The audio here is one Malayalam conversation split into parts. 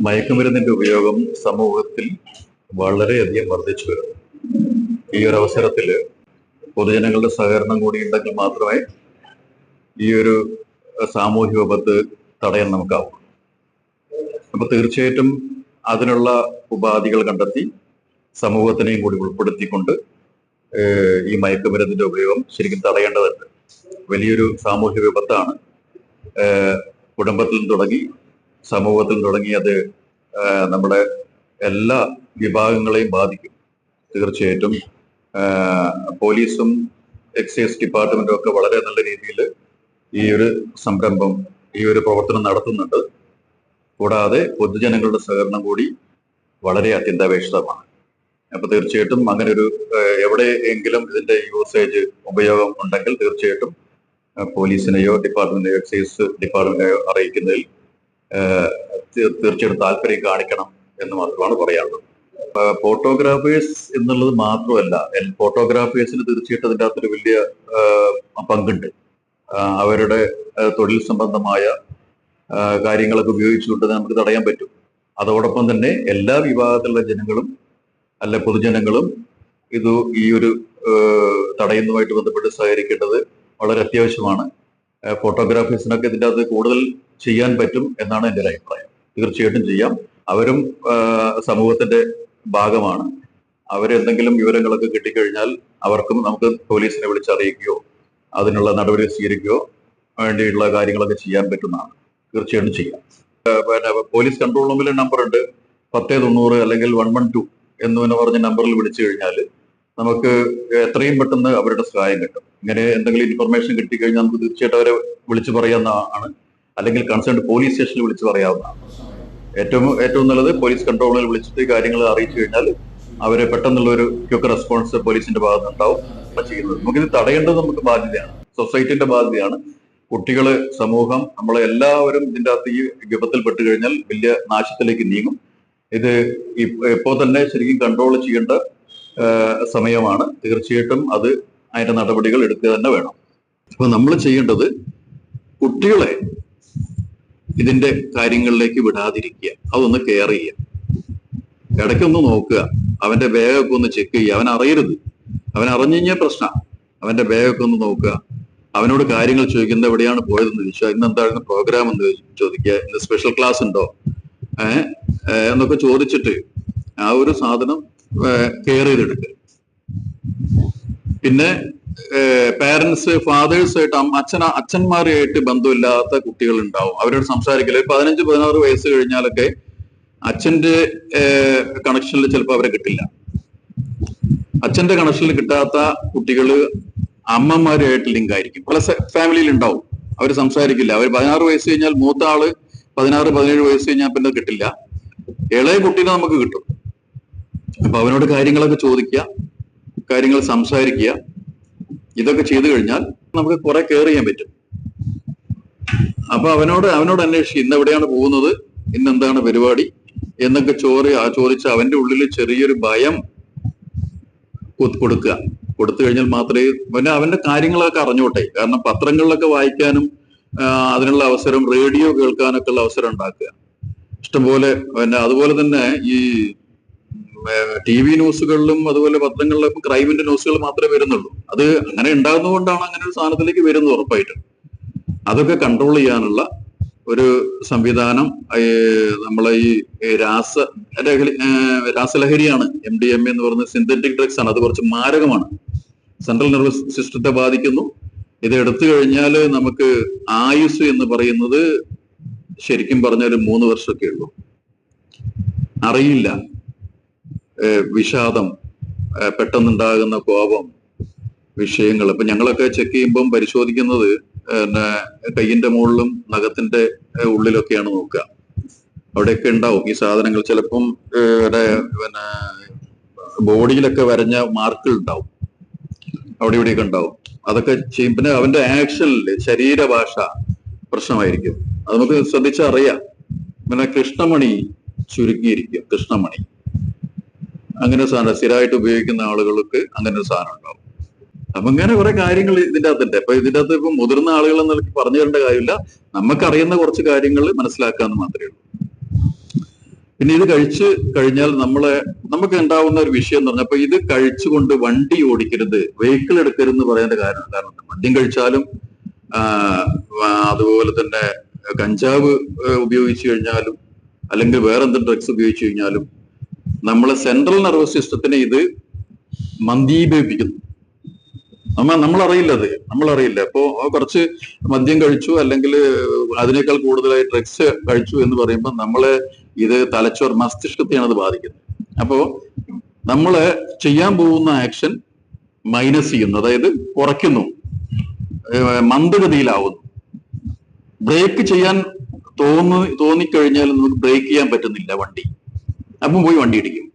മയക്കുമരുന്നിന്റെ ഉപയോഗം സമൂഹത്തിൽ വളരെയധികം വർദ്ധിച്ചു വരുന്നു. ഈ ഒരു അവസരത്തിൽ പൊതുജനങ്ങളുടെ സഹകരണം കൂടി ഉണ്ടെങ്കിൽ മാത്രമേ ഈ ഒരു സാമൂഹിക വിപത്ത് തടയാൻ നമുക്കാവൂ. അപ്പൊ തീർച്ചയായിട്ടും അതിനുള്ള ഉപാധികൾ കണ്ടെത്തി സമൂഹത്തിനെയും കൂടി ഉൾപ്പെടുത്തിക്കൊണ്ട് ഈ മയക്കുമരുന്നിന്റെ ഉപയോഗം ശരിക്കും തടയേണ്ടതുണ്ട്. വലിയൊരു സാമൂഹിക വിപത്താണ്. കുടുംബത്തിൽ തുടങ്ങി സമൂഹത്തിൽ തുടങ്ങി അത് നമ്മുടെ എല്ലാ വിഭാഗങ്ങളെയും ബാധിക്കും. തീർച്ചയായിട്ടും പോലീസും എക്സൈസ് ഡിപ്പാർട്ട്മെന്റും ഒക്കെ വളരെ നല്ല രീതിയിൽ ഈ ഒരു സംരംഭം, ഈ ഒരു പ്രവർത്തനം നടത്തുന്നുണ്ട്. കൂടാതെ പൊതുജനങ്ങളുടെ സഹകരണം കൂടി വളരെ അത്യന്താപേക്ഷിതമാണ്. അപ്പൊ തീർച്ചയായിട്ടും അങ്ങനെ ഒരു എവിടെയെങ്കിലും ഇതിന്റെ യൂസേജ് ഉപയോഗം ഉണ്ടെങ്കിൽ തീർച്ചയായിട്ടും പോലീസിനെയോ ഡിപ്പാർട്ട്മെന്റിനെയോ എക്സൈസ് ഡിപ്പാർട്ട്മെന്റിനെയോ അറിയിക്കുന്നതിൽ തീർച്ചയായിട്ടും താല്പര്യം കാണിക്കണം എന്ന് മാത്രമാണ് പറയാനുള്ളത്. ഫോട്ടോഗ്രാഫേഴ്സ് എന്നുള്ളത് മാത്രമല്ല, ഫോട്ടോഗ്രാഫേഴ്സിന് തീർച്ചയായിട്ടും അതിൻ്റെ അകത്തൊരു വലിയ പങ്കുണ്ട്. അവരുടെ തൊഴിൽ സംബന്ധമായ കാര്യങ്ങളൊക്കെ ഉപയോഗിച്ചുകൊണ്ട് നമുക്ക് തടയാൻ പറ്റും. അതോടൊപ്പം തന്നെ എല്ലാ വിഭാഗത്തിലുള്ള ജനങ്ങളും പൊതുജനങ്ങളും ഈ ഒരു തടയുന്നതുമായിട്ട് ബന്ധപ്പെട്ട് സഹകരിക്കേണ്ടത് വളരെ അത്യാവശ്യമാണ്. ഫോട്ടോഗ്രാഫേഴ്സിനൊക്കെ ഇതിൻ്റെ അകത്ത് കൂടുതൽ ചെയ്യാൻ പറ്റും എന്നാണ് എൻ്റെ ഒരു അഭിപ്രായം. തീർച്ചയായിട്ടും ചെയ്യാം. അവരും സമൂഹത്തിന്റെ ഭാഗമാണ്. അവരെന്തെങ്കിലും വിവരങ്ങളൊക്കെ കിട്ടിക്കഴിഞ്ഞാൽ നമുക്ക് പോലീസിനെ വിളിച്ചറിയിക്കുകയോ അതിനുള്ള നടപടി സ്വീകരിക്കുകയോ വേണ്ടിയുള്ള കാര്യങ്ങളൊക്കെ ചെയ്യാൻ പറ്റുന്നതാണ്. തീർച്ചയായിട്ടും ചെയ്യാം. പോലീസ് കൺട്രോൾ റൂമിലെ നമ്പർ ഉണ്ട്, 1090 അല്ലെങ്കിൽ 112 എന്ന് പറഞ്ഞ നമ്പറിൽ വിളിച്ചു കഴിഞ്ഞാൽ നമുക്ക് എത്രയും പെട്ടെന്ന് അവരുടെ സഹായം കിട്ടും. ഇങ്ങനെ എന്തെങ്കിലും ഇൻഫർമേഷൻ കിട്ടിക്കഴിഞ്ഞാൽ നമുക്ക് തീർച്ചയായിട്ടും അവരെ വിളിച്ചു പറയാവുന്നതാണ്, അല്ലെങ്കിൽ കൺസേൺ പോലീസ് സ്റ്റേഷനിൽ വിളിച്ചു പറയാവുന്നതാണ്. ഏറ്റവും നല്ലത് പോലീസ് കൺട്രോളിൽ വിളിച്ചിട്ട് കാര്യങ്ങൾ അറിയിച്ചു കഴിഞ്ഞാൽ അവരെ പെട്ടെന്നുള്ള ഒരു ക്വിക്ക് റെസ്പോൺസ് പോലീസിന്റെ ഭാഗത്ത് ഉണ്ടാവും ചെയ്യുന്നത്. നമുക്കിത് തടയേണ്ടത് നമുക്ക് ബാധ്യതയാണ്, സൊസൈറ്റിന്റെ ബാധ്യതയാണ്. കുട്ടികള്, സമൂഹം, നമ്മളെ എല്ലാവരും ഇതിൻ്റെ അകത്ത് ഈ വിപത്തിൽ പെട്ട് കഴിഞ്ഞാൽ വലിയ നാശത്തിലേക്ക് നീങ്ങും. ഇത് ഇപ്പോൾ തന്നെ ശരിക്കും കൺട്രോൾ ചെയ്യേണ്ട സമയമാണ്. തീർച്ചയായിട്ടും അതിന്റെ നടപടികൾ എടുക്കുക തന്നെ വേണം. അപ്പൊ നമ്മൾ ചെയ്യേണ്ടത് കുട്ടികളെ ഇതിന്റെ കാര്യങ്ങളിലേക്ക് വിടാതിരിക്കുക, അതൊന്ന് കെയർ ചെയ്യുക, ഇടയ്ക്കൊന്ന് നോക്കുക, അവന്റെ ബാഗൊക്കെ ഒന്ന് ചെക്ക് ചെയ്യുക. അവൻ അറിയരുത്, അവൻ അറിഞ്ഞു കഴിഞ്ഞാൽ പ്രശ്നമാണ്. അവന്റെ ബാഗൊക്കെ ഒന്ന് നോക്കുക, അവനോട് കാര്യങ്ങൾ ചോദിക്കുന്നത് എവിടെയാണ് പോയതെന്ന് ചോദിച്ചാൽ, ഇന്ന് എന്തായിരുന്നു പ്രോഗ്രാം എന്ന് ചോദിക്കുക, ഇന്ന് സ്പെഷ്യൽ ക്ലാസ് ഉണ്ടോ എന്നൊക്കെ ചോദിച്ചിട്ട് ആ ഒരു സാധനം കെയർ ചെയ്തെടുക്കുക. പിന്നെ പാരന്റ്സ്, ഫാദേഴ്സായിട്ട് അച്ഛന്മാരുമായിട്ട് ബന്ധമില്ലാത്ത കുട്ടികൾ ഉണ്ടാവും. അവരോട് സംസാരിക്കില്ല. 15-16 വയസ്സ് കഴിഞ്ഞാലൊക്കെ അച്ഛന്റെ കണക്ഷനിൽ ചിലപ്പോൾ അവരെ കിട്ടില്ല. അച്ഛന്റെ കണക്ഷനിൽ കിട്ടാത്ത കുട്ടികള് അമ്മമാരുമായിട്ട് ലിങ്ക് ആയിരിക്കും. പല ഫാമിലിയിൽ ഉണ്ടാവും. അവർ സംസാരിക്കില്ല. അവർ 16 വയസ്സ് കഴിഞ്ഞാൽ, മൂത്ത ആള് 16-17 വയസ്സ് കഴിഞ്ഞാൽ പിന്നെ കിട്ടില്ല. ഇളയ കുട്ടീനെ നമുക്ക് കിട്ടും. അപ്പൊ അവനോട് കാര്യങ്ങളൊക്കെ ചോദിക്കുക, കാര്യങ്ങൾ സംസാരിക്കുക. ഇതൊക്കെ ചെയ്തു കഴിഞ്ഞാൽ നമുക്ക് കുറെ കെയർ ചെയ്യാൻ പറ്റും. അപ്പൊ അവനോട് അന്വേഷിക്കും, ഇന്ന് എവിടെയാണ് പോകുന്നത്, ഇന്ന് എന്താണ് പരിപാടി എന്നൊക്കെ ചോദിച്ച് അവന്റെ ഉള്ളിൽ ചെറിയൊരു ഭയം കൊടുത്തു കഴിഞ്ഞാൽ മാത്രമേ അവന്റെ കാര്യങ്ങളൊക്കെ അറിഞ്ഞോട്ടെ. കാരണം പത്രങ്ങളിലൊക്കെ വായിക്കാനും അതിനുള്ള അവസരം, റേഡിയോ കേൾക്കാനൊക്കെ ഉള്ള അവസരം ഉണ്ടാക്കുക ഇഷ്ടംപോലെ. അതുപോലെ തന്നെ ഈ TV ന്യൂസുകളിലും അതുപോലെ പത്രങ്ങളിലും ക്രൈമിന്റെ ന്യൂസുകൾ മാത്രമേ വരുന്നുള്ളൂ. അത് അങ്ങനെ ഉണ്ടാകുന്നതുകൊണ്ടാണ് അങ്ങനെ ഒരു സാധനത്തിലേക്ക് വരുന്നത് ഉറപ്പായിട്ടും. അതൊക്കെ കൺട്രോൾ ചെയ്യാനുള്ള ഒരു സംവിധാനം നമ്മളെ ഈ രാസലഹരിയാണ്, MDMA എന്ന് പറയുന്നത് സിന്തറ്റിക് ഡ്രഗ്സ് ആണ്. അത് കുറച്ച് മാരകമാണ്, സെൻട്രൽ നെർവസ് സിസ്റ്റത്തെ ബാധിക്കുന്നു. ഇത് എടുത്തു കഴിഞ്ഞാൽ നമുക്ക് ആയുസ് എന്ന് പറയുന്നത് ശരിക്കും പറഞ്ഞാൽ 3 വർഷമൊക്കെ ഉള്ളൂ. അറിയില്ല. വിഷാദം, പെട്ടെന്നുണ്ടാകുന്ന കോപം, വിഷയങ്ങൾ. ഇപ്പൊ ഞങ്ങളൊക്കെ ചെക്ക് ചെയ്യുമ്പം പരിശോധിക്കുന്നത് കയ്യിന്റെ മുകളിലും നഖത്തിന്റെ ഉള്ളിലൊക്കെയാണ് നോക്കുക. അവിടെയൊക്കെ ഉണ്ടാവും ഈ സാധനങ്ങൾ. ചിലപ്പം ബോഡിയിലൊക്കെ വരഞ്ഞ മാർക്കുകൾ ഉണ്ടാവും, അവിടെ ഇവിടെയൊക്കെ ഉണ്ടാവും. അതൊക്കെ ചെയ്യും. പിന്നെ അവന്റെ ആക്ഷനില് ശരീരഭാഷ പ്രശ്നമായിരിക്കും. അത് നമുക്ക് ശ്രദ്ധിച്ചറിയാം. പിന്നെ കൃഷ്ണമണി ചുരുക്കിയിരിക്കും. കൃഷ്ണമണി അങ്ങനെ സാധനം സ്ഥിരമായിട്ട് ഉപയോഗിക്കുന്ന ആളുകൾക്ക് അങ്ങനെ ഒരു സാധനം ഉണ്ടാവും. അപ്പൊ ഇങ്ങനെ കുറെ കാര്യങ്ങൾ ഇതിൻ്റെ അകത്തുണ്ട്. അപ്പൊ ഇതിൻ്റെ അകത്ത് ഇപ്പൊ മുതിർന്ന ആളുകൾ എന്നൊക്കെ പറഞ്ഞു തരേണ്ട കാര്യമില്ല. നമുക്കറിയുന്ന കുറച്ച് കാര്യങ്ങൾ മനസ്സിലാക്കാന്ന് മാത്രമേ ഉള്ളൂ. പിന്നെ ഇത് കഴിച്ച് കഴിഞ്ഞാൽ നമുക്ക് ഉണ്ടാവുന്ന ഒരു വിഷയം എന്ന് പറഞ്ഞാൽ, അപ്പൊ ഇത് കഴിച്ചുകൊണ്ട് വണ്ടി ഓടിക്കരുത്, വെഹിക്കിൾ എടുക്കരുത് എന്ന് പറയേണ്ട കാരണം മദ്യം കഴിച്ചാലും അതുപോലെ തന്നെ കഞ്ചാവ് ഉപയോഗിച്ചു കഴിഞ്ഞാലും അല്ലെങ്കിൽ വേറെ എന്തെങ്കിലും ഡ്രഗ്സ് ഉപയോഗിച്ചു കഴിഞ്ഞാലും നമ്മളെ സെൻട്രൽ നെർവസ് സിസ്റ്റത്തിനെ ഇത് മന്ദീഭവിപ്പിക്കുന്നു. നമ്മളറിയില്ല. അപ്പോ കുറച്ച് മദ്യം കഴിച്ചു അല്ലെങ്കിൽ അതിനേക്കാൾ കൂടുതലായി ഡ്രഗ്സ് കഴിച്ചു എന്ന് പറയുമ്പോൾ നമ്മളെ ഇത് തലച്ചോർ മസ്തിഷ്കത്തെയാണ് അത് ബാധിക്കുന്നത്. അപ്പോ നമ്മള് ചെയ്യാൻ പോകുന്ന ആക്ഷൻ മൈനസ് ചെയ്യുന്നു, അതായത് കുറയ്ക്കുന്നു, മന്ദഗതിയിലാവുന്നു. ബ്രേക്ക് ചെയ്യാൻ തോന്നിക്കഴിഞ്ഞാൽ നമുക്ക് ബ്രേക്ക് ചെയ്യാൻ പറ്റുന്നില്ല വണ്ടി, അപ്പം പോയി വണ്ടി ഇടിക്കും.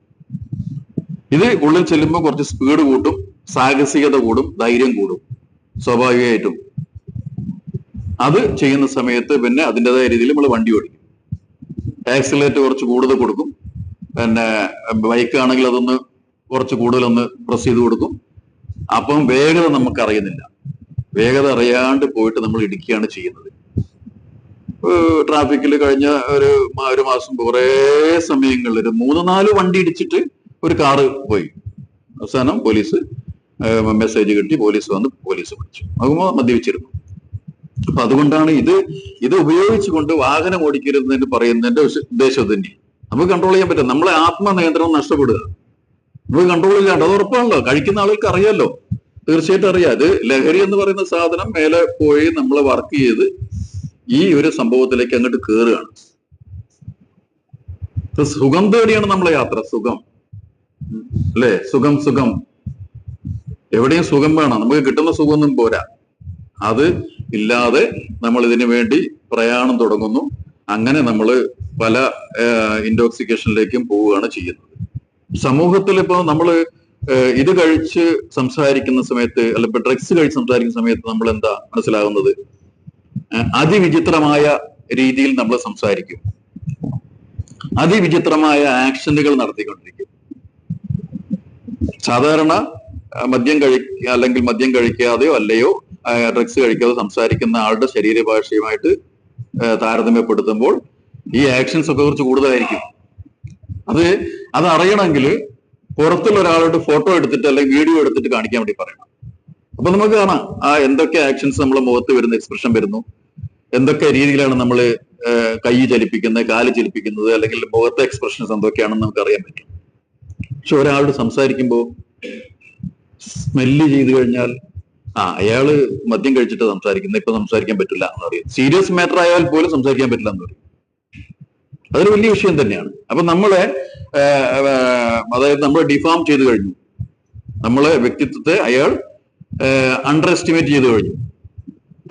ഇത് ഉള്ളിൽ ചെല്ലുമ്പോൾ കുറച്ച് സ്പീഡ് കൂട്ടും, സാഹസികത കൂടും, ധൈര്യം കൂടും സ്വാഭാവികമായിട്ടും. അത് ചെയ്യുന്ന സമയത്ത് പിന്നെ അതിൻ്റെതായ രീതിയിൽ നമ്മൾ വണ്ടി ഓടിക്കും. ആക്സിലേറ്റ് കുറച്ച് കൂടുതൽ കൊടുക്കും, പിന്നെ ബൈക്ക് ആണെങ്കിൽ അതൊന്ന് കുറച്ച് കൂടുതലൊന്ന് പ്രസ് ചെയ്ത് കൊടുക്കും. അപ്പം വേഗത നമുക്ക് അറിയുന്നില്ല, വേഗത അറിയാണ്ട് പോയിട്ട് നമ്മൾ ഇടിക്കുകയാണ് ചെയ്യുന്നത്. ട്രാഫിക്കിൽ കഴിഞ്ഞ ഒരു മാസം കുറെ സമയങ്ങളിൽ ഒരു 3-4 വണ്ടി ഇടിച്ചിട്ട് ഒരു കാറ് പോയി. അവസാനം പോലീസ് മെസ്സേജ് കിട്ടി, പോലീസ് വന്ന് പോലീസ് പിടിച്ചു. അതുമ്പോൾ മദ്യപിച്ചിരുന്നു. അപ്പൊ അതുകൊണ്ടാണ് ഇത് ഉപയോഗിച്ചുകൊണ്ട് വാഹനം ഓടിക്കരുതെന്ന് പറയുന്നതിന്റെ ഉദ്ദേശം തന്നെ. നമുക്ക് കൺട്രോൾ ചെയ്യാൻ പറ്റും. നമ്മളെ ആത്മനിയന്ത്രണം നഷ്ടപ്പെടുക, നമുക്ക് കൺട്രോൾ ചെയ്യാണ്ട്. അത് ഉറപ്പാണല്ലോ, കഴിക്കുന്ന ആളുകൾക്ക് അറിയാലോ, തീർച്ചയായിട്ടും അറിയാം. ഇത് ലഹരി എന്ന് പറയുന്ന സാധനം മേലെ പോയി നമ്മളെ വർക്ക് ചെയ്ത് ഈ ഒരു സംഭവത്തിലേക്ക് അങ്ങോട്ട് കയറുകയാണ്. സുഖം തേടിയാണ് നമ്മളെ യാത്ര. സുഖം അല്ലെ? സുഖം എവിടെയും സുഖം വേണം. നമുക്ക് കിട്ടുന്ന സുഖമൊന്നും പോരാ. അത് ഇല്ലാതെ നമ്മൾ ഇതിനു വേണ്ടി പ്രയാണം തുടങ്ങുന്നു. അങ്ങനെ നമ്മൾ പല ഇൻടോക്സിക്കേഷനിലേക്കും പോവുകയാണ് ചെയ്യുന്നത്. സമൂഹത്തിൽ ഇപ്പൊ നമ്മള് ഇത് കഴിച്ച് സംസാരിക്കുന്ന സമയത്ത്, അല്ലെങ്കിൽ ഡ്രഗ്സ് കഴിച്ച് സംസാരിക്കുന്ന സമയത്ത് നമ്മൾ എന്താ മനസ്സിലാകുന്നത്? അതിവിചിത്രമായ രീതിയിൽ നമ്മൾ സംസാരിക്കും, അതിവിചിത്രമായ ആക്ഷനുകൾ നടത്തിക്കൊണ്ടിരിക്കും. സാധാരണ മദ്യം കഴിക്കാതെയോ അല്ലയോ ഡ്രഗ്സ് കഴിക്കാതെ സംസാരിക്കുന്ന ആളുടെ ശരീരഭാഷയുമായിട്ട് താരതമ്യപ്പെടുത്തുമ്പോൾ ഈ ആക്ഷൻസ് ഒക്കെ കുറച്ച് കൂടുതലായിരിക്കും. അത് അറിയണമെങ്കിൽ പുറത്തുള്ള ഒരാളോട് ഫോട്ടോ എടുത്തിട്ട് അല്ലെങ്കിൽ വീഡിയോ എടുത്തിട്ട് കാണിക്കാൻ വേണ്ടി പറയണം. അപ്പൊ നമുക്ക് കാണാം എന്തൊക്കെ ആക്ഷൻസ് നമ്മളെ മുഖത്ത് വരുന്ന എക്സ്പ്രഷൻ വരുന്നു, എന്തൊക്കെ രീതിയിലാണ് നമ്മൾ കൈ ചലിപ്പിക്കുന്നത്, കാല് ചലിപ്പിക്കുന്നത്, അല്ലെങ്കിൽ മുഖത്തെ എക്സ്പ്രഷൻസ് എന്തൊക്കെയാണെന്ന് നമുക്ക് അറിയാൻ പറ്റും. പക്ഷെ ഒരാളോട് സംസാരിക്കുമ്പോൾ സ്മെല്ല് ചെയ്ത് കഴിഞ്ഞാൽ അയാള് മദ്യം കഴിച്ചിട്ട് സംസാരിക്കുന്നത്, ഇപ്പൊ സംസാരിക്കാൻ പറ്റില്ല എന്ന് പറയും. സീരിയസ് മാറ്റർ ആയാൽ പോലും സംസാരിക്കാൻ പറ്റില്ല എന്ന് പറയും. അതൊരു വലിയ വിഷയം തന്നെയാണ്. അപ്പൊ അതായത് നമ്മൾ ഡിഫാം ചെയ്ത് കഴിഞ്ഞു, നമ്മളെ വ്യക്തിത്വത്തെ അയാൾ അണ്ടർ എസ്റ്റിമേറ്റ് ചെയ്ത് കഴിഞ്ഞു.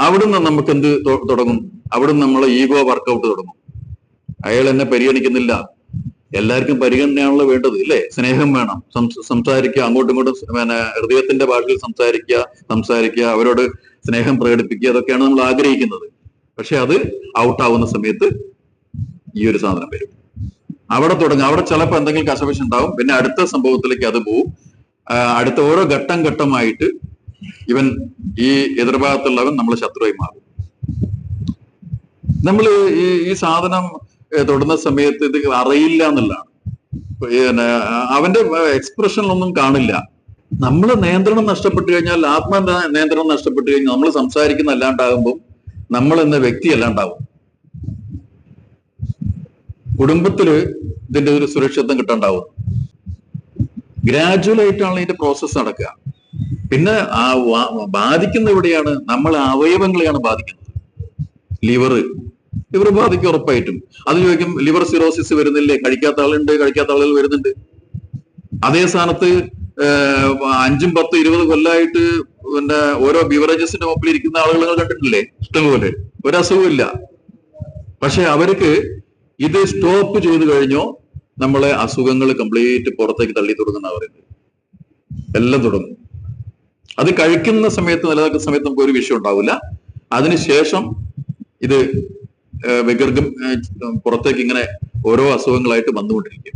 അവിടുന്ന് നമുക്ക് എന്ത് തുടങ്ങും? അവിടുന്ന് നമ്മളെ ഈഗോ വർക്കൗട്ട് തുടങ്ങും. അയാൾ എന്നെ പരിഗണിക്കുന്നില്ല. എല്ലാവർക്കും പരിഗണനയാണല്ലോ വേണ്ടത്, ഇല്ലേ? സ്നേഹം വേണം, സംസാരിക്കുക, അങ്ങോട്ടും ഇങ്ങോട്ടും ഹൃദയത്തിന്റെ ഭാഷയിൽ സംസാരിക്കുക, അവരോട് സ്നേഹം പ്രകടിപ്പിക്കുക, അതൊക്കെയാണ് നമ്മൾ ആഗ്രഹിക്കുന്നത്. പക്ഷെ അത് ഔട്ടാവുന്ന സമയത്ത് ഈ ഒരു സാധനം വരും. അവിടെ തുടങ്ങും. അവിടെ ചിലപ്പോൾ എന്തെങ്കിലും കശപിശ ഉണ്ടാവും. പിന്നെ അടുത്ത സംഭവത്തിലേക്ക് അത് പോവും. അടുത്ത ഓരോ ഘട്ടമായിട്ട് ഇവൻ ഈ എതിർഭാഗത്തുള്ളവൻ നമ്മളെ ശത്രുവായി മാറും. നമ്മൾ ഈ സാധനം തൊടുന്ന സമയത്ത് ഇത് അറിയില്ല എന്നുള്ളതാണ്. അവന്റെ എക്സ്പ്രഷനിലൊന്നും കാണില്ല. നമ്മള് നിയന്ത്രണം നഷ്ടപ്പെട്ടു കഴിഞ്ഞാൽ, നിയന്ത്രണം നഷ്ടപ്പെട്ടു കഴിഞ്ഞാൽ നമ്മൾ സംസാരിക്കുന്ന അല്ലാണ്ടാകുമ്പോൾ നമ്മൾ എന്ന വ്യക്തി അല്ലാണ്ടാവും. കുടുംബത്തില് ഇതിന്റെ ഒരു സുരക്ഷിതത്വം കിട്ടാണ്ടാവും. ഗ്രാജുവൽ ആയിട്ടാണ് ഇതിന്റെ പ്രോസസ്സ് നടക്കുക. പിന്നെ ബാധിക്കുന്ന എവിടെയാണ്? നമ്മളെ അവയവങ്ങളെയാണ് ബാധിക്കുന്നത്. ലിവർ ബാധിക്കും ഉറപ്പായിട്ടും. അത് ചോദിക്കും, ലിവർ സിറോസിസ് വരുന്നില്ലേ? കഴിക്കാത്ത ആളുണ്ട്, കഴിക്കാത്ത ആളുകൾ വരുന്നുണ്ട്. അതേ സ്ഥാനത്ത് 5, 10, 20 കൊല്ലമായിട്ട് പിന്നെ ഓരോ ബിവറേജസിന്റെ മുമ്പിൽ ഇരിക്കുന്ന ആളുകൾ കണ്ടിട്ടില്ലേ? ഇഷ്ടംപോലെ. ഒരസുഖമില്ല. പക്ഷെ അവർക്ക് ഇത് സ്റ്റോപ്പ് ചെയ്ത് കഴിഞ്ഞോ നമ്മളെ അസുഖങ്ങൾ കംപ്ലീറ്റ് പുറത്തേക്ക് തള്ളി തുടങ്ങുന്ന പറയുന്നത്. എല്ലാം തുടങ്ങും. അത് കഴിക്കുന്ന സമയത്ത്, നിലനിൽക്കുന്ന സമയത്ത് നമുക്ക് ഒരു വിഷയം ഉണ്ടാവില്ല. അതിനുശേഷം ഇത് വികർഗം പുറത്തേക്ക് ഇങ്ങനെ ഓരോ അസുഖങ്ങളായിട്ട് വന്നുകൊണ്ടിരിക്കും.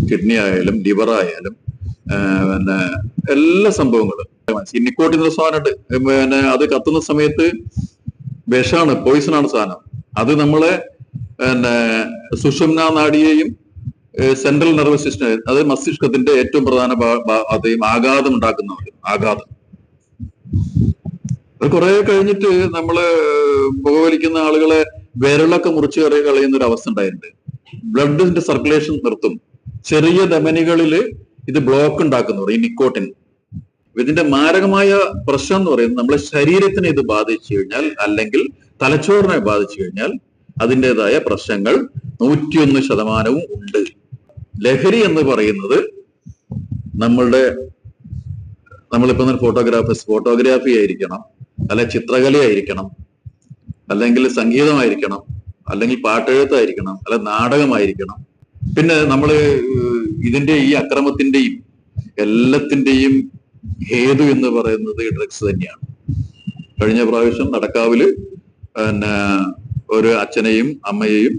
കിഡ്നി ആയാലും ലിവർ ആയാലും പിന്നെ എല്ലാ സംഭവങ്ങളും. നിക്കോട്ടിൻ സാധനമുണ്ട്. പിന്നെ അത് കത്തുന്ന സമയത്ത് വിഷമാണ്, പോയിസണാണ് സാധനം. അത് നമ്മളെ പിന്നെ സുഷുമ്ന നാഡിയെയും സെൻട്രൽ നെർവസ് സിസ്റ്റം, അത് മസ്തിഷ്കത്തിന്റെ ഏറ്റവും പ്രധാന അതേയും ആഘാതം ഉണ്ടാക്കുന്നവർ. ആഘാതം അത് കുറെ കഴിഞ്ഞിട്ട് നമ്മള് പുകവലിക്കുന്ന ആളുകളെ വിരലൊക്കെ മുറിച്ച് കളയുന്ന ഒരു അവസ്ഥ ഉണ്ടായിട്ടുണ്ട്. ബ്ലഡിന്റെ സർക്കുലേഷൻ നിർത്തും. ചെറിയ ധമനികളില് ഇത് ബ്ലോക്ക് ഉണ്ടാക്കുന്നവർ, ഈ നിക്കോട്ടിൻ. ഇതിന്റെ മാരകമായ പ്രശ്നം എന്ന് പറയുന്നത് നമ്മളെ ശരീരത്തിനെ ഇത് ബാധിച്ചു കഴിഞ്ഞാൽ, അല്ലെങ്കിൽ തലച്ചോറിനെ ബാധിച്ചു കഴിഞ്ഞാൽ അതിൻ്റെതായ പ്രശ്നങ്ങൾ 101% ഉണ്ട്. ലഹരി എന്ന് പറയുന്നത് നമ്മളിപ്പോ ഫോട്ടോഗ്രാഫി ആയിരിക്കണം, അല്ലെ ചിത്രകലയായിരിക്കണം, അല്ലെങ്കിൽ സംഗീതമായിരിക്കണം, അല്ലെങ്കിൽ പാട്ടെഴുത്തായിരിക്കണം, അല്ലെ നാടകമായിരിക്കണം. പിന്നെ ഇതിന്റെ ഈ അക്രമത്തിന്റെയും എല്ലാത്തിന്റെയും ഹേതു എന്ന് പറയുന്നത് ഡ്രഗ്സ് തന്നെയാണ്. കഴിഞ്ഞ പ്രാവശ്യം നടക്കാവില് ഒരു അച്ഛനെയും അമ്മയെയും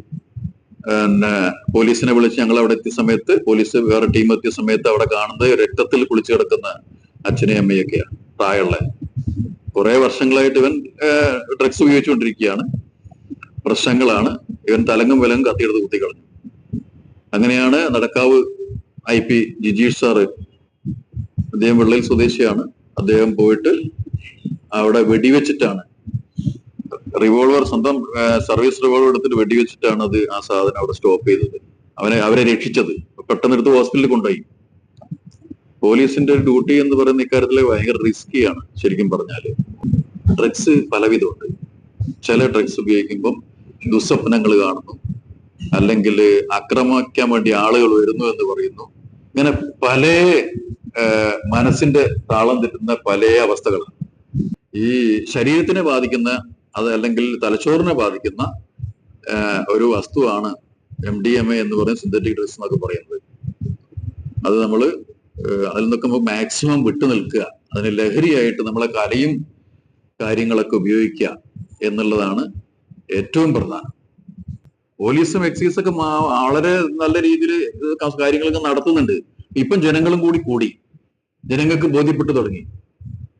പോലീസിനെ വിളിച്ച് ഞങ്ങൾ അവിടെ എത്തിയ സമയത്ത്, പോലീസ് വേറെ ടീം എത്തിയ സമയത്ത് അവിടെ കാണുന്നത് രക്തത്തിൽ കുളിച്ചു കിടക്കുന്ന അച്ഛനെയും അമ്മയൊക്കെയാണ്. പ്രായമുള്ള കുറെ വർഷങ്ങളായിട്ട് ഇവൻ ഡ്രഗ്സ് ഉപയോഗിച്ചുകൊണ്ടിരിക്കുകയാണ്. പ്രശ്നങ്ങളാണ്. ഇവൻ തലങ്ങും വിലങ്ങും കത്തിയെടുത്ത് കുത്തിക്കളഞ്ഞു. അങ്ങനെയാണ് നടക്കാവ് IP ജിജീഷ് സാറ്, അദ്ദേഹം വെള്ളയിൽ സ്വദേശിയാണ്. അദ്ദേഹം പോയിട്ട് അവിടെ വെടിവെച്ചിട്ടാണ്, റിവോൾവർ, സ്വന്തം സർവീസ് റിവോൾവർ എടുത്തിട്ട് വെടിവെച്ചിട്ടാണ് ആ സാധനം അവിടെ സ്റ്റോപ്പ് ചെയ്തത്. അവരെ രക്ഷിച്ചത്. പെട്ടെന്ന് എടുത്ത് ഹോസ്പിറ്റലിൽ കൊണ്ടുപോയി. പോലീസിന്റെ ഡ്യൂട്ടി എന്ന് പറയുന്ന ഇക്കാര്യത്തിൽ ഭയങ്കര റിസ്കിയാണ്. ശരിക്കും പറഞ്ഞാല് ഡ്രഗ്സ് പലവിധമുണ്ട്. ചില ഡ്രഗ്സ് ഉപയോഗിക്കുമ്പം ദുസ്വപ്നങ്ങൾ കാണുന്നു, അല്ലെങ്കിൽ ആക്രമിക്കാൻ വേണ്ടി ആളുകൾ വരുന്നു എന്ന് പറയുന്നു. ഇങ്ങനെ പല മനസ്സിന്റെ താളം തെറ്റുന്ന പല അവസ്ഥകളാണ്. ഈ ശരീരത്തിനെ ബാധിക്കുന്ന, അത് അല്ലെങ്കിൽ തലച്ചോറിനെ ബാധിക്കുന്ന ഒരു വസ്തുവാണ് MDMA എന്ന് പറയുന്ന സിന്തറ്റിക് ഡ്രഗ്സ് എന്നൊക്കെ പറയുന്നത്. അത് അതിൽ നിന്നൊക്കെ മാക്സിമം വിട്ടു നിൽക്കുക, അതിന് ലഹരിയായിട്ട് നമ്മളെ കലയും കാര്യങ്ങളൊക്കെ ഉപയോഗിക്കുക എന്നുള്ളതാണ് ഏറ്റവും പ്രധാനം. പോലീസും എക്സൈസൊക്കെ വളരെ നല്ല രീതിയിൽ കാര്യങ്ങളൊക്കെ നടത്തുന്നുണ്ട്. ഇപ്പം ജനങ്ങളും കൂടി ജനങ്ങൾക്ക് ബോധ്യപ്പെട്ടു തുടങ്ങി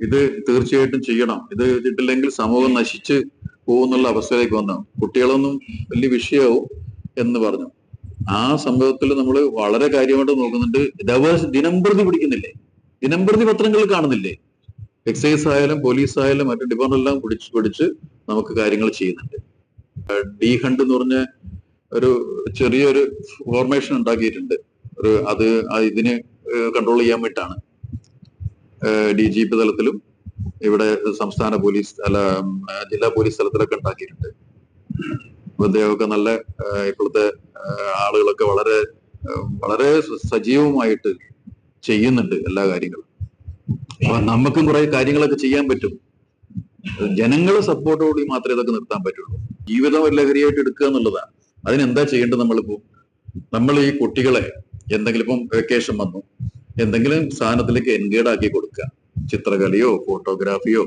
ഇത് തീർച്ചയായിട്ടും ചെയ്യണം, ഇത് ചെയ്തിട്ടില്ലെങ്കിൽ സമൂഹം നശിച്ച് പോകുന്നുള്ള അവസ്ഥയിലേക്ക് വന്നു. കുട്ടികളൊന്നും വലിയ വിഷയമാവും എന്ന് പറഞ്ഞു. ആ സംഭവത്തിൽ നമ്മൾ വളരെ കാര്യമായിട്ട് നോക്കുന്നുണ്ട്. ദിനംപ്രതി പിടിക്കുന്നില്ലേ, ദിനംപ്രതി പത്രങ്ങളിൽ കാണുന്നില്ലേ? എക്സൈസ് ആയാലും പോലീസ് ആയാലും മറ്റു ഡിപ്പാർട്ട്മെന്റ് എല്ലാം പിടിച്ച് നമുക്ക് കാര്യങ്ങൾ ചെയ്യുന്നുണ്ട്. ഡി ഹണ്ട് എന്ന് പറഞ്ഞ ഒരു ചെറിയൊരു ഫോർമേഷൻ ഉണ്ടാക്കിയിട്ടുണ്ട്. അത് ഇതിന് കൺട്രോൾ ചെയ്യാൻ വേണ്ടിയിട്ടാണ്. DGP തലത്തിലും ഇവിടെ സംസ്ഥാന പോലീസ് ജില്ലാ പോലീസ് തലത്തിലൊക്കെ ഉണ്ടാക്കിയിട്ടുണ്ട്. അദ്ദേഹമൊക്കെ നല്ല ഇപ്പോഴത്തെ ആളുകളൊക്കെ വളരെ വളരെ സജീവമായിട്ട് ചെയ്യുന്നുണ്ട് എല്ലാ കാര്യങ്ങളും. അപ്പൊ നമുക്കും കുറെ കാര്യങ്ങളൊക്കെ ചെയ്യാൻ പറ്റും. ജനങ്ങളെ സപ്പോർട്ടോടുകൂടി മാത്രമേ ഇതൊക്കെ നിർത്താൻ പറ്റുള്ളൂ. ജീവിതം ഒരു ലഹരിയായിട്ട് എടുക്കുക എന്നുള്ളതാണ്. അതിനെന്താ ചെയ്യേണ്ടത്? നമ്മൾ ഈ കുട്ടികളെ എന്തെങ്കിലും, ഇപ്പം വെക്കേഷൻ വന്നു, എന്തെങ്കിലും സാധനത്തിലേക്ക് എൻഗേഡ് ആക്കി കൊടുക്കുക. ചിത്രകലയോ ഫോട്ടോഗ്രാഫിയോ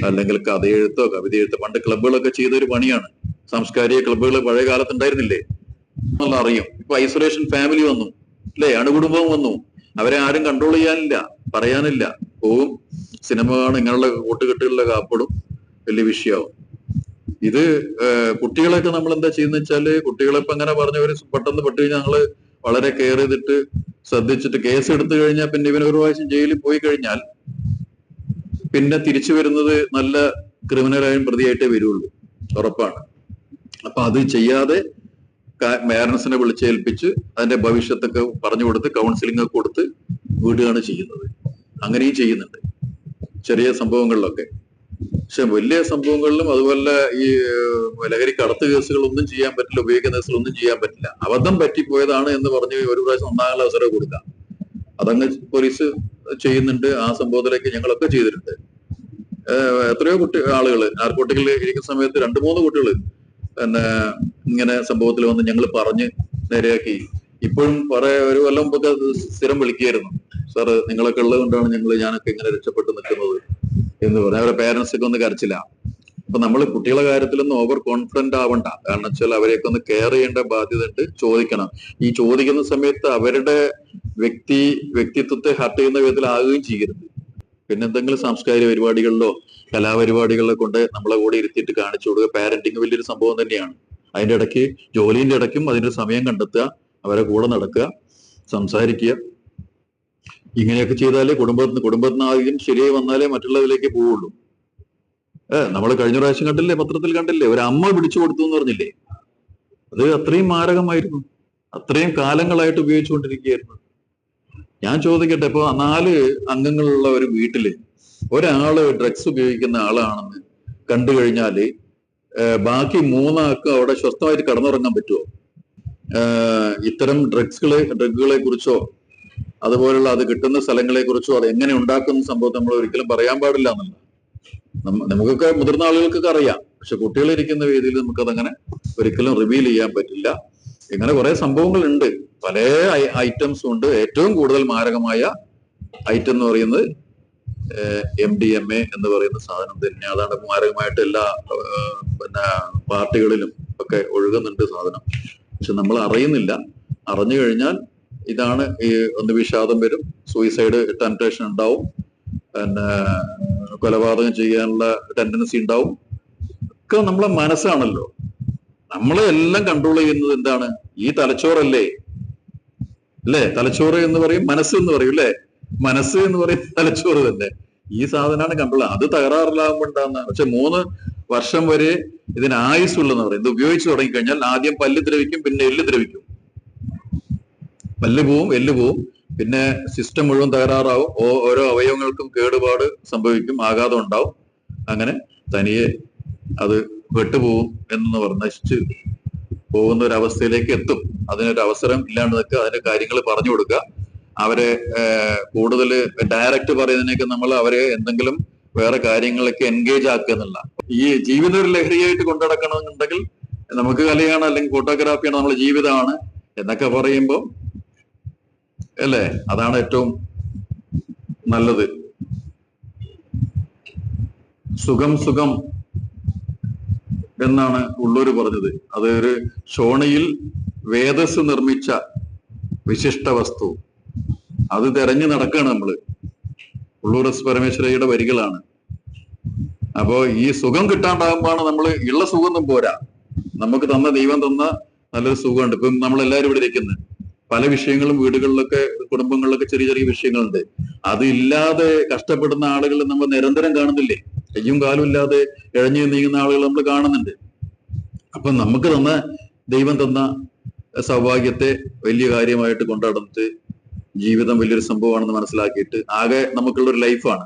അല്ലെങ്കിൽ കഥയെഴുത്തോ കവിത എഴുത്തോ. പണ്ട് ക്ലബ്ബുകളൊക്കെ ചെയ്തൊരു പണിയാണ്. സാംസ്കാരിക ക്ലബ്ബുകൾ പഴയ കാലത്ത് ഉണ്ടായിരുന്നില്ലേ എന്നുള്ള അറിയും. ഇപ്പൊ ഐസൊലേഷൻ ഫാമിലി വന്നു, അല്ലെ? അണുകുടുംബം വന്നു. അവരെ ആരും കൺട്രോൾ ചെയ്യാനില്ല, പറയാനില്ല. പോവും, സിനിമ കാണും, ഇങ്ങനെയുള്ള കൂട്ടുകെട്ടുകളിലെ കാപ്പെടും, വലിയ വിഷയമാവും. ഇത് കുട്ടികളെയൊക്കെ നമ്മൾ എന്താ ചെയ്യുന്ന വെച്ചാല്, കുട്ടികളെ ഇപ്പൊ അങ്ങനെ പറഞ്ഞവര് പെട്ടെന്ന് പെട്ട് കഴിഞ്ഞാൽ ഞങ്ങള് വളരെ കെയർ ചെയ്തിട്ട് ശ്രദ്ധിച്ചിട്ട് കേസ് എടുത്തു കഴിഞ്ഞാൽ പിന്നെ ഇവൻ ഒരു പ്രാവശ്യം ജയിലിൽ പോയി കഴിഞ്ഞാൽ പിന്നെ തിരിച്ചു വരുന്നത് നല്ല ക്രിമിനലായും പ്രതിയായിട്ടേ വരുള്ളൂ, ഉറപ്പാണ്. അപ്പൊ അത് ചെയ്യാതെ പേരൻസിനെ വിളിച്ചേൽപ്പിച്ച് അതിന്റെ ഭവിഷ്യത്തൊക്കെ പറഞ്ഞു കൊടുത്ത് കൗൺസിലിംഗ് ഒക്കെ കൊടുത്ത് വിടുകയാണ് ചെയ്യുന്നത്. അങ്ങനെയും ചെയ്യുന്നുണ്ട് ചെറിയ സംഭവങ്ങളിലൊക്കെ. പക്ഷെ വലിയ സംഭവങ്ങളിലും അതുപോലെ ഈ ലഹരി കടത്ത് കേസുകളൊന്നും ചെയ്യാൻ പറ്റില്ല, ഉപയോഗിക്കുന്ന കേസുകളൊന്നും ചെയ്യാൻ പറ്റില്ല. അബദ്ധം പറ്റിപ്പോയതാണ് എന്ന് പറഞ്ഞ് ഒരു പ്രാവശ്യം ഒന്നാമത് അവസരം കൊടുക്കാം. അതങ്ങ് പോലീസ് ചെയ്യുന്നുണ്ട്. ആ സംഭവത്തിലേക്ക് ഞങ്ങളൊക്കെ ചെയ്തിട്ടുണ്ട്. എത്രയോ ആളുകൾ നാർക്കോട്ടിക്കിൽ ഇരിക്കുന്ന സമയത്ത് 2-3 കുട്ടികൾ ഇങ്ങനെ സംഭവത്തിൽ വന്ന് ഞങ്ങൾ പറഞ്ഞ് നേരെയാക്കി. ഇപ്പോഴും ഒരു കൊല്ലം മുമ്പൊക്കെ സ്ഥിരം വിളിക്കുകയായിരുന്നു, സാറ് നിങ്ങളൊക്കെ ഉള്ളത് കൊണ്ടാണ് ഞാനൊക്കെ ഇങ്ങനെ രക്ഷപ്പെട്ട് നിൽക്കുന്നത് എന്ന് പറഞ്ഞാൽ അവരെ പേരൻസ് ഒക്കെ ഒന്ന് കരച്ചില്ല. അപ്പൊ നമ്മൾ കുട്ടികളുടെ കാര്യത്തിലൊന്നും ഓവർ കോൺഫിഡന്റ് ആവണ്ട. കാരണം വെച്ചാൽ അവരെയൊക്കെ ഒന്ന് കെയർ ചെയ്യേണ്ട ബാധ്യത ഉണ്ട്. ചോദിക്കണം. ഈ ചോദിക്കുന്ന സമയത്ത് അവരുടെ വ്യക്തിത്വത്തെ ഹർട്ട് ചെയ്യുന്ന വിധത്തിൽ ആകുകയും ചെയ്യരുത്. പിന്നെ എന്തെങ്കിലും സാംസ്കാരിക പരിപാടികളിലോ കലാപരിപാടികളിലോ കൊണ്ട് നമ്മളെ കൂടെ ഇരുത്തിയിട്ട് കാണിച്ചു കൊടുക്കുക. പാരന്റിങ് വലിയൊരു സംഭവം തന്നെയാണ്. അതിന്റെ ഇടയ്ക്ക് ജോലിന്റെ ഇടയ്ക്കും അതിന്റെ സമയം കണ്ടെത്തുക, അവരെ കൂടെ നടക്കുക, സംസാരിക്കുക. ഇങ്ങനെയൊക്കെ ചെയ്താലേ കുടുംബത്തിന് ആദ്യം ശരിയായി വന്നാലേ മറ്റുള്ളതിലേക്ക് പോവുള്ളൂ. നമ്മൾ കഴിഞ്ഞ പ്രാവശ്യം കണ്ടില്ലേ, പത്രത്തിൽ കണ്ടില്ലേ, ഒരു അമ്മ പിടിച്ചു കൊടുത്തു എന്ന് പറഞ്ഞില്ലേ? അത് അത്രയും മാരകമായിരുന്നു. അത്രയും കാലങ്ങളായിട്ട് ഉപയോഗിച്ചുകൊണ്ടിരിക്കുകയായിരുന്നു. ഞാൻ ചോദിക്കട്ടെ, ഇപ്പൊ 4 അംഗങ്ങളുള്ള ഒരു വീട്ടില് ഒരാള് ഡ്രഗ്സ് ഉപയോഗിക്കുന്ന ആളാണെന്ന് കണ്ടു കഴിഞ്ഞാല് ബാക്കി 3 ആൾക്കും അവിടെ സ്വസ്ഥമായിട്ട് കടന്നുറങ്ങാൻ പറ്റുമോ? ഇത്തരം ഡ്രഗുകളെ കുറിച്ചോ അതുപോലുള്ള അത് കിട്ടുന്ന സ്ഥലങ്ങളെ കുറിച്ചോ അത് എങ്ങനെ ഉണ്ടാക്കുന്ന സംഭവം നമ്മൾ ഒരിക്കലും പറയാൻ പാടില്ല എന്നല്ല. നമുക്കൊക്കെ മുതിർന്ന ആളുകൾക്കൊക്കെ അറിയാം, പക്ഷെ കുട്ടികളിരിക്കുന്ന വേദിയിൽ നമുക്കതങ്ങനെ ഒരിക്കലും റിവീൽ ചെയ്യാൻ പറ്റില്ല. ഇങ്ങനെ കുറെ സംഭവങ്ങളുണ്ട്, പല ഐറ്റംസും ഉണ്ട്. ഏറ്റവും കൂടുതൽ മാരകമായ ഐറ്റം എന്ന് പറയുന്നത് MDMA എന്ന് പറയുന്ന സാധനം തന്നെ. അതാണ് മാരകമായിട്ട് എല്ലാ പാർട്ടികളിലും ഒക്കെ ഒഴുകുന്നുണ്ട് സാധനം. പക്ഷെ നമ്മൾ അറിയുന്നില്ല. അറിഞ്ഞു കഴിഞ്ഞാൽ ഇതാണ് ഒന്ന് വിഷാദം വരും, സൂയിസൈഡ് ടെംപ്റ്റേഷൻ ഉണ്ടാവും, കൊലപാതകം ചെയ്യാനുള്ള ടെൻഡൻസി ഉണ്ടാവും. ഒക്കെ നമ്മളെ മനസ്സാണല്ലോ. നമ്മളെ എല്ലാം കൺട്രോൾ ചെയ്യുന്നത് എന്താണ്? ഈ തലച്ചോറല്ലേ? അല്ലേ? തലച്ചോറ് എന്ന് പറയും, മനസ്സ് എന്ന് പറയും അല്ലേ? മനസ്സ് എന്ന് പറയും തലച്ചോറ് തന്നെ. ഈ സാധനമാണ് കൺട്രോൾ. അത് തകരാറിലാകുമ്പോൾ ഉണ്ടാകുന്ന. പക്ഷെ 3 വർഷം വരെ ഇതിന് ആയുസ്സുള്ളെന്ന് പറയും. ഇത് ഉപയോഗിച്ച് തുടങ്ങിക്കഴിഞ്ഞാൽ ആദ്യം പല്ല് ദ്രവിക്കും, പിന്നെ എല്ല് ദ്രവിക്കും. പല്ല് പോവും, എല്ല് പോവും, പിന്നെ സിസ്റ്റം മുഴുവൻ തകരാറാവും, ഓരോ അവയവങ്ങൾക്കും കേടുപാട് സംഭവിക്കും, ആഘാതം ഉണ്ടാവും. അങ്ങനെ തനിയെ അത് വെട്ടുപോകും എന്ന് പറഞ്ഞ് നശിച്ച് പോകുന്ന ഒരു അവസ്ഥയിലേക്ക് എത്തും. അതിനൊരു അവസരം ഇല്ലാണ്ട് നിൽക്കുക, അതിന്റെ കാര്യങ്ങൾ പറഞ്ഞു കൊടുക്കുക. അവരെ കൂടുതൽ ഡയറക്റ്റ് പറയുന്നതിനൊക്കെ നമ്മൾ അവരെ എന്തെങ്കിലും വേറെ കാര്യങ്ങളൊക്കെ എൻഗേജ് ആക്കുക എന്നുള്ള. ഈ ജീവിതം ഒരു ലഹരിയായിട്ട് കൊണ്ടുനടക്കണമെന്നുണ്ടെങ്കിൽ നമുക്ക് കലയാണ് അല്ലെങ്കിൽ ഫോട്ടോഗ്രാഫിയാണ് നമ്മുടെ ജീവിതമാണ് എന്നൊക്കെ പറയുമ്പോൾ അല്ലേ, അതാണ് ഏറ്റവും നല്ലത്. സുഖം സുഖം എന്നാണ് ഉള്ളൂര് പറഞ്ഞത്. അത് ഒരു ഷോണിയിൽ വേദസ് നിർമ്മിച്ച വിശിഷ്ട വസ്തു. അത് തെരഞ്ഞു നടക്കുകയാണ് നമ്മള്. ഉള്ളൂർ എസ് പരമേശ്വരയുടെ വരികളാണ്. അപ്പോ ഈ സുഖം കിട്ടാണ്ടാകുമ്പോഴാണ് നമ്മള് ഉള്ള സുഖമൊന്നും പോരാ. നമുക്ക് ദൈവം തന്ന നല്ലൊരു സുഖമുണ്ട്. ഇപ്പം നമ്മളെല്ലാവരും ഇവിടെ ഇരിക്കുന്നത്, പല വിഷയങ്ങളും വീടുകളിലൊക്കെ കുടുംബങ്ങളിലൊക്കെ ചെറിയ ചെറിയ വിഷയങ്ങളുണ്ട്. അത് ഇല്ലാതെ കഷ്ടപ്പെടുന്ന ആളുകൾ നമ്മൾ നിരന്തരം കാണുന്നില്ലേ? കയ്യും കാലും ഇല്ലാതെ ഇഴഞ്ഞു നീങ്ങുന്ന ആളുകൾ നമ്മൾ കാണുന്നുണ്ട്. അപ്പൊ നമുക്ക് ദൈവം തന്ന സൗഭാഗ്യത്തെ വലിയ കാര്യമായിട്ട് കൊണ്ടുനടന്നിട്ട് ജീവിതം വലിയൊരു സംഭവമാണെന്ന് മനസ്സിലാക്കിയിട്ട് ആകെ നമുക്കുള്ളൊരു ലൈഫാണ്.